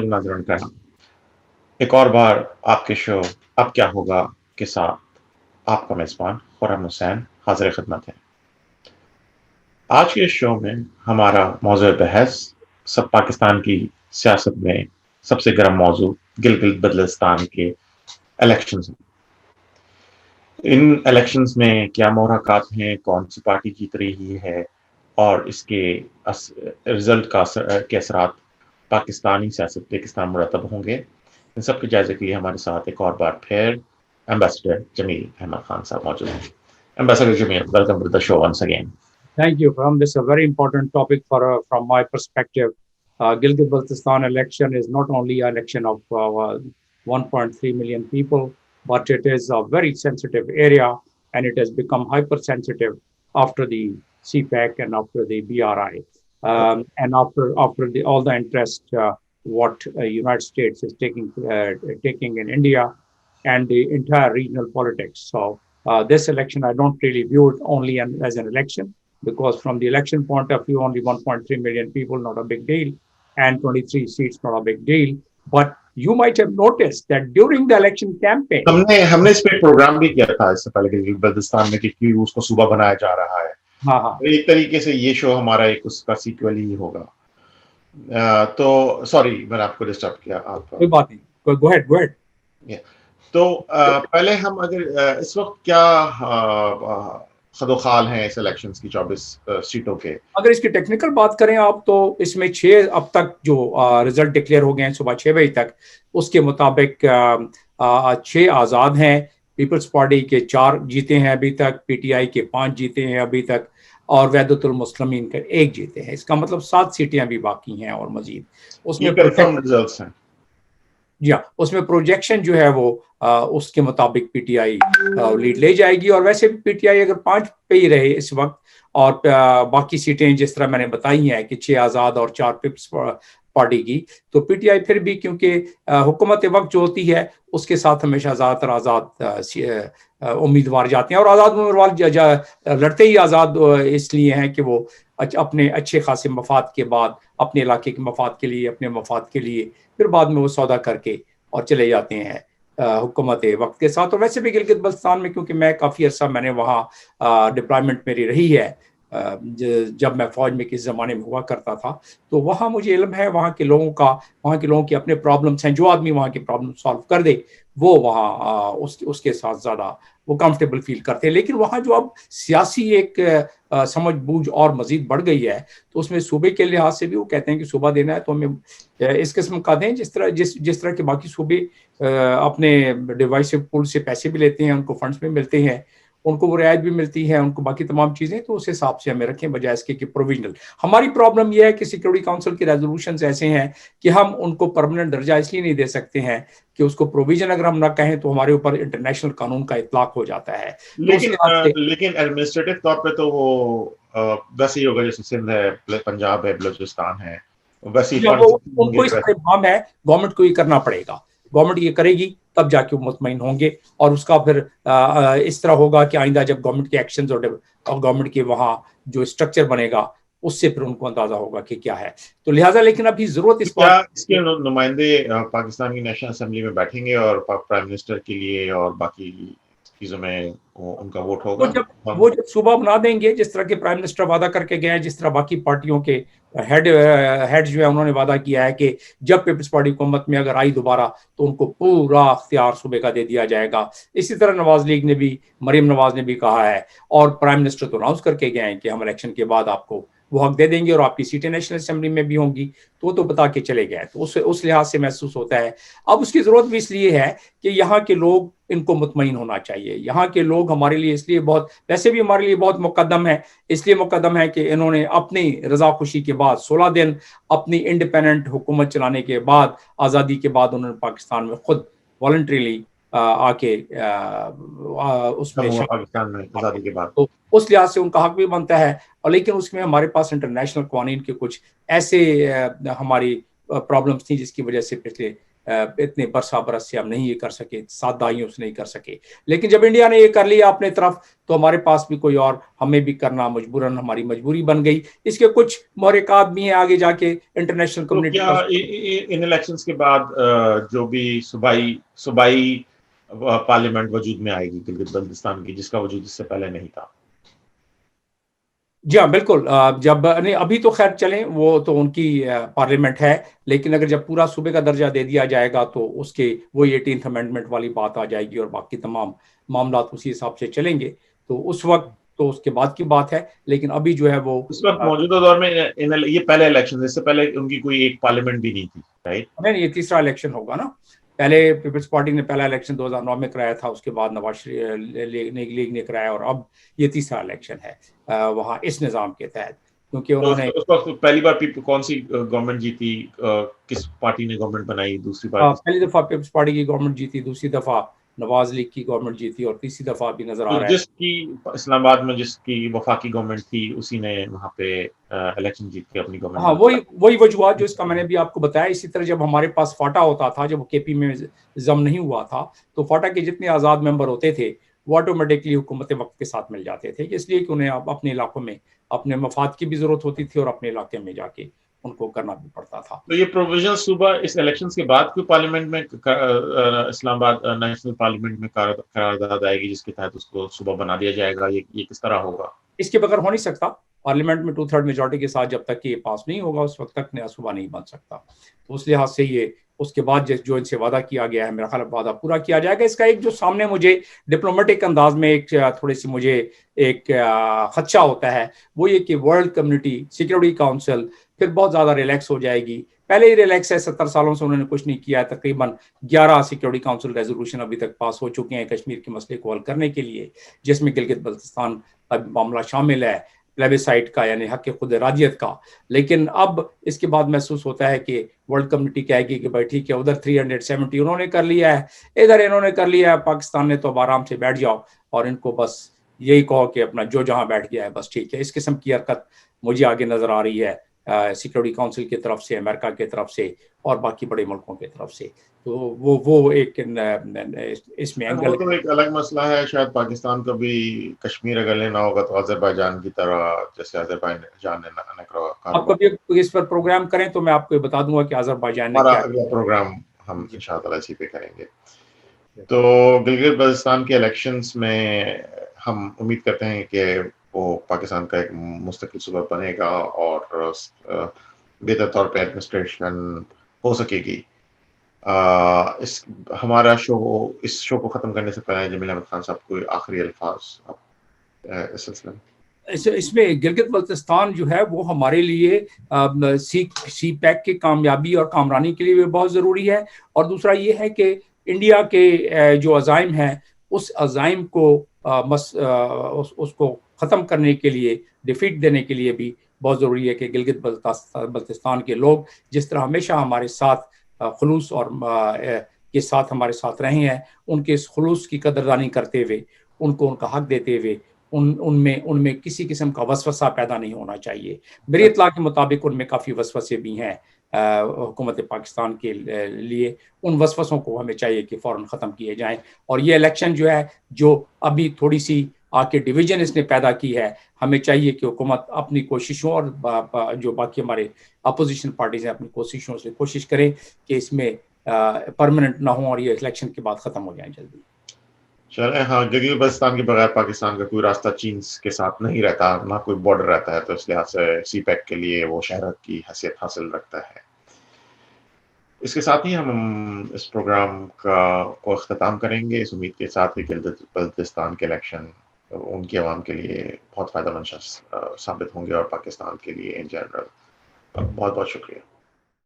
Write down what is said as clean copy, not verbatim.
علیکم ناظرین کرام، ایک اور بار آپ کے شو اب کیا ہوگا کے ساتھ آپ کا میزبان خرم حسین حاضر خدمت ہے۔ آج کے شو میں ہمارا موضوع بحث سب پاکستان کی سیاست میں سب سے گرم موضوع گلگت بلتستان کے الیکشنز ہیں۔ ان الیکشنز میں کیا محرکات ہیں، کون سی پارٹی جیت رہی ہے اور اس کے رزلٹ کے اثرات پاکستانی سیاست پاکستان مرتب ہوں گے، ان سب کے جائزے کے لیے ہمارے ساتھ ایک اور بار پھر ایمبیسڈر جمیل احمد خان صاحب موجود ہیں۔ Ambassador Jamil, welcome to the show once again. Thank you. This is a very important topic from my perspective. Gilgit-Baltistan election is not only an election of 1.3 million people, but it is a very sensitive area, and it has become hypersensitive after the CPEC and after the BRI, and after all the interest what United States is taking in India and the entire regional politics. So this election, I don't really view it only as an election, because from the election point of view, only 1.3 million people, not a big deal, and 23 seats, not a big deal. But you might have noticed that during the election campaign, ہم نے اس پہ programme بھی کیا تھا اس سے پہلے کہ بلتستان میں کہ اس کو صوبہ بنایا جا رہا ہے۔ ایک طریقے سے یہ شو ہمارا ایک اس کا سیکوئل ہی ہوگا۔ تو سوری میں نے آپ کو ڈسٹرب کیا۔ آپ کوئی بات نہیں، go ahead. تو پہلے ہم اگر اس وقت کیا خد و خال ہیں اس الیکشنز کی 24 سیٹوں کے، اگر اس کی ٹیکنیکل بات کریں آپ تو اس میں 6 اب تک جو رزلٹ ڈکلیئر ہو گئے ہیں صبح 6 بجے تک، اس کے مطابق 6 آزاد ہیں، پیپلز پارٹی کے 4 جیتے ہیں ابھی تک، پی ٹی آئی کے 5 جیتے ہیں ابھی تک، اور وحدت المسلمین کے 1 جیتے ہیں۔ اس کا مطلب 7 سیٹیں ابھی باقی ہیں اور مزید اس میں کنفرم ریزلٹس ہیں۔ جی ہاں، اس میں پروجیکشن جو ہے وہ اس کے مطابق پی ٹی آئی لیڈ لے جائے گی، اور ویسے بھی پی ٹی آئی اگر 5 پہ ہی رہے اس وقت، اور باقی سیٹیں جس طرح میں نے بتائی ہیں کہ 6 آزاد اور 4 پیپلز پارٹی کی، تو پی ٹی آئی پھر بھی کیونکہ حکومت وقت جو ہوتی ہے اس کے ساتھ ہمیشہ زیادہ تر آزاد امیدوار جاتے ہیں، اور آزاد امیدوار لڑتے ہی آزاد اس لیے ہیں کہ وہ اپنے اچھے خاصے مفاد کے بعد اپنے علاقے کے مفاد کے لیے، اپنے مفاد کے لیے پھر بعد میں وہ سودا کر کے اور چلے جاتے ہیں حکومت وقت کے ساتھ۔ اور ویسے بھی گلگت بلتستان میں کیونکہ میں کافی عرصہ میں نے وہاں ڈپلائمنٹ میری رہی ہے، جب میں فوج میں کس زمانے میں ہوا کرتا تھا، تو وہاں مجھے علم ہے وہاں کے لوگوں کا، وہاں کے لوگوں کے اپنے پرابلمس ہیں، جو آدمی وہاں کے پرابلم سالو کر دے وہ وہاں اس کے ساتھ زیادہ وہ کمفرٹیبل فیل کرتے ہیں۔ لیکن وہاں جو اب سیاسی ایک سمجھ بوجھ اور مزید بڑھ گئی ہے، تو اس میں صوبے کے لحاظ سے بھی وہ کہتے ہیں کہ صوبہ دینا ہے تو ہمیں اس قسم کا دیں جس طرح کے باقی صوبے اپنے ڈیوائسو پول سے پیسے بھی لیتے ہیں، ان کو فنڈز بھی ملتے ہیں، ان کو وہ رعایت بھی ملتی ہے، ان کو باقی تمام چیزیں، تو اس حساب سے ہمیں رکھیں بجائے اس کے کہ پروویژنل۔ ہماری پرابلم یہ ہے کہ سیکورٹی کونسل کے ریزولوشنز ایسے ہیں کہ ہم ان کو پرماننٹ درجہ اس لیے نہیں دے سکتے ہیں کہ اس کو پروویژن اگر ہم نہ کہیں تو ہمارے اوپر انٹرنیشنل قانون کا اطلاق ہو جاتا ہے۔ لیکن ایڈمنسٹریٹو طور پہ تو وہ ویسے ہی ہوگا جیسے سندھ ہے، پنجاب ہے، بلوچستان ہے، ویسے ان کو اس کا ابہام ہے، گورنمنٹ کو یہ کرنا پڑے گا، گورنمنٹ یہ کرے گی تب جا کے وہ مطمئن ہوں گے، اور اس کا پھر اس طرح ہوگا کہ آئندہ جب گورنمنٹ کے ایکشنز اور گورنمنٹ کے وہاں جو اسٹرکچر بنے گا اس سے پھر ان کو اندازہ ہوگا کہ کیا ہے۔ تو لہٰذا لیکن ابھی ضرورت اس کے نمائندے پاکستان کی نیشنل اسمبلی میں بیٹھیں گے اور پرائم منسٹر کے لیے اور باقی چیزوں میں ان کا ووٹ ہوگا۔ وہ جب صوبہ بنا دیں گے جس طرح کے پرائم منسٹر وعدہ کر کے گئے ہیں، جس طرح باقی پارٹیوں کے ہیڈ جو ہے انہوں نے وعدہ کیا ہے کہ جب پیپلز پارٹی حکومت میں اگر آئی دوبارہ تو ان کو پورا اختیار صوبے کا دے دیا جائے گا۔ اسی طرح نواز لیگ نے بھی، مریم نواز نے بھی کہا ہے، اور پرائم منسٹر تو اناؤنس کر کے گئے ہیں کہ ہم الیکشن کے بعد آپ کو وہ حق دے دیں گے اور آپ کی سیٹیں نیشنل اسمبلی میں بھی ہوں گی، تو بتا کے چلے گئے۔ تو اس لحاظ سے محسوس ہوتا ہے اب اس کی ضرورت بھی اس لیے ہے کہ یہاں کے لوگ ان کو مطمئن ہونا چاہیے۔ یہاں کے لوگ ہمارے لیے اس لیے بہت، ویسے بھی ہمارے لیے بہت مقدم ہے، اس لیے مقدم ہے کہ انہوں نے اپنی رضا خوشی کے بعد 16 دن اپنی انڈیپینڈنٹ حکومت چلانے کے بعد، آزادی کے بعد، انہوں نے پاکستان میں خود والنٹریلی آ کے اس میں پاکستان میں آزادی کے بعد، تو اس لحاظ سے ان کا حق بھی بنتا ہے۔ اور لیکن اس میں ہمارے پاس انٹرنیشنل قوانین کے کچھ ایسے ہماری پرابلمس تھیں جس کی وجہ سے پچھلے اتنے برسا برس سے ہم نہیں یہ کر سکے، 7 دہائیوں سے نہیں کر سکے. لیکن جب انڈیا نے یہ کر لیا اپنے طرف تو ہمارے پاس بھی کوئی اور ہمیں بھی کرنا مجبوراً ہماری مجبوری بن گئی. اس کے کچھ محرکات بھی ہیں آگے جا کے انٹرنیشنل تو کمیونٹی کیا ان الیکشنز کے بعد جو بھی صوبائی پارلیمنٹ وجود میں آئے گی گلگت بلتستان کی، جس کا وجود اس سے پہلے نہیں تھا؟ جی ہاں بالکل. جب نہیں ابھی تو خیر چلیں وہ تو ان کی پارلیمنٹ ہے، لیکن اگر جب پورا صوبے کا درجہ دے دیا جائے گا تو اس کے وہی 18th امینڈمنٹ والی بات آ جائے گی اور باقی تمام معاملات اسی حساب سے چلیں گے. تو اس وقت تو اس کے بعد کی بات ہے، لیکن ابھی جو ہے وہ اس وقت موجودہ دور میں یہ پہلے الیکشن، اس سے پہلے ان کی کوئی ایک پارلیمنٹ بھی نہیں تھی، رائٹ؟ نہیں، یہ تیسرا الیکشن ہوگا نا. پہلے پیپلز پارٹی نے پہلا الیکشن 2009 میں کرایا تھا، اس کے بعد نواز لیگ نے کرایا، اور اب یہ تیسرا الیکشن ہے وہاں اس نظام کے تحت. کیونکہ انہوں نے اس وقت پہلی بار کون سی گورنمنٹ جیتی، کس پارٹی نے گورنمنٹ بنائی، دوسری بار پہلی دفعہ پیپلز پارٹی کی گورنمنٹ جیتی، دوسری دفعہ نواز لیگ کی گورنمنٹ جیتی، اور تیسری دفعہ بھی نظر آ رہا ہے جس کی اسلام آباد میں جس کی وفاقی گورنمنٹ تھی اسی نے وہاں پہ الیکشن جیت کے اپنی گورنمنٹ. ہاں وہی وجوہات جو اس کا میں نے بھی آپ کو بتایا. اسی طرح جب ہمارے پاس فاٹا ہوتا تھا، جب وہ کے پی میں ضم نہیں ہوا تھا، تو فاٹا کے جتنے آزاد ممبر ہوتے تھے وہ آٹومیٹکلی حکومت وقت کے ساتھ مل جاتے تھے، اس لیے کہ انہیں اپنے علاقوں میں اپنے مفاد کی بھی ضرورت ہوتی تھی اور اپنے علاقے میں جا کے ان کو کرنا بھی پڑتا تھا. تو یہ پروویژن صوبہ اس الیکشنز کے بعد کوئی پارلیمنٹ میں اسلام آباد نیشنل پارلیمنٹ میں قرارداد آئے گی جس کے تحت اس کو صوبہ بنا دیا جائے گا؟ یہ کس طرح ہوگا؟ اس کے بغیر ہو نہیں سکتا. پارلیمنٹ میں 2/3 میجورٹی کے ساتھ جب تک کہ یہ پاس نہیں ہوگا اس وقت تک نیا صوبہ نہیں بن سکتا. تو اس لحاظ سے یہ اس کے بعد جو ان سے وعدہ کیا گیا ہے، میرا خیال وعدہ پورا کیا جائے گا. اس کا ایک جو سامنے مجھے ڈپلومیٹک انداز میں ایک تھوڑی سی مجھے ایک خدشہ ہوتا ہے، وہ یہ کہ ورلڈ کمیونٹی سیکورٹی کاؤنسل پھر بہت زیادہ ریلیکس ہو جائے گی. پہلے ہی ریلیکس ہے، 70 سالوں سے انہوں نے کچھ نہیں کیا ہے. تقریباً 11 سیکورٹی کاؤنسل ریزولوشن ابھی تک پاس ہو چکے ہیں کشمیر کے مسئلے کو حل کرنے کے لیے، جس میں گلگت بلتستان کا معاملہ شامل ہے، پلیبیسائٹ کا یعنی حق خود ارادیت کا. لیکن اب اس کے بعد محسوس ہوتا ہے کہ ورلڈ کمیونٹی کہے گی کہ بھائی ٹھیک ہے، ادھر 370 انہوں نے کر لیا ہے، ادھر انہوں نے کر لیا ہے، پاکستان نے تو اب آرام سے بیٹھ جاؤ اور ان کو بس یہی کہو کہ اپنا جو جہاں بیٹھ گیا ہے بس ٹھیک ہے. اس قسم کی حرکت مجھے آگے نظر آ رہی ہے سیکورٹی کاؤنسل کی طرف سے، امریکہ کی طرف سے اور باقی بڑے ملکوں کی طرف سے. تو وہ ایک اس میں وہ تو ایک الگ مسئلہ ہے. شاید پاکستان کا بھی کشمیر اگر لینا ہوگا تو آذربائیجان کی طرح، جیسے آذربائیجان نے آپ کبھی اس پر پروگرام کریں تو میں آپ کو بتا دوں گا کہ آذربائیجان نے ہمارا کیا اگلا پروگرام ہم انشاءاللہ اسی پہ کریں گے. تو گلگت بلتستان کے الیکشنز میں ہم امید کرتے ہیں کہ وہ پاکستان کا ایک مستقل صوبہ بنے گا اور بہتر طور پہ ایڈمنسٹریشن ہو سکے گی. ہمارا اس شو کو ختم کرنے سے پہلے جمیل احمد خان صاحب کوئی آخری الفاظ اس سلسلے میں؟ اس میں گلگت بلتستان جو ہے وہ ہمارے لیے سی پیک کی کامیابی اور کامرانی کے لیے بھی بہت ضروری ہے، اور دوسرا یہ ہے کہ انڈیا کے جو عزائم ہیں اس عزائم کو اس کو ختم کرنے کے لیے، ڈیفیٹ دینے کے لیے بھی بہت ضروری ہے کہ گلگت بلتستان کے لوگ جس طرح ہمیشہ ہمارے ساتھ خلوص اور کے ساتھ ہمارے ساتھ رہے ہیں، ان کے اس خلوص کی قدردانی کرتے ہوئے، ان کو ان کا حق دیتے ہوئے، ان میں کسی قسم کا وسوسہ پیدا نہیں ہونا چاہیے. میری اطلاع کے مطابق ان میں کافی وسوسے بھی ہیں حکومت پاکستان کے لیے. ان وسوسوں کو ہمیں چاہیے کہ فوراً ختم کیے جائیں. اور یہ الیکشن جو ہے، جو ابھی تھوڑی سی آ کے ڈویژن اس نے پیدا کی ہے، ہمیں چاہیے کہ حکومت اپنی کوششوں اور جو باقی ہمارے اپوزیشن پارٹیز ہیں اپنی کوششوں سے کوشش کریں کہ اس میں پرماننٹ نہ ہوں اور یہ الیکشن کے بعد ختم ہو جائیں جلدی. چلیں. ہاں، گلگت بلتستان کے بغیر پاکستان کا کوئی راستہ چین کے ساتھ نہیں رہتا، نہ کوئی بارڈر رہتا ہے، تو اس لحاظ سے سی پیک کے لیے وہ شہر کی حیثیت حاصل رکھتا ہے. اس کے ساتھ ہی ہم اس پروگرام کو اختتام کریں گے، اس امید کے ساتھ کہ گلگت بلتستان کے الیکشن ان کی عوام کے لیے بہت فائدہ مند ثابت ہوں گے اور پاکستان کے لیے ان جنرل. بہت بہت شکریہ.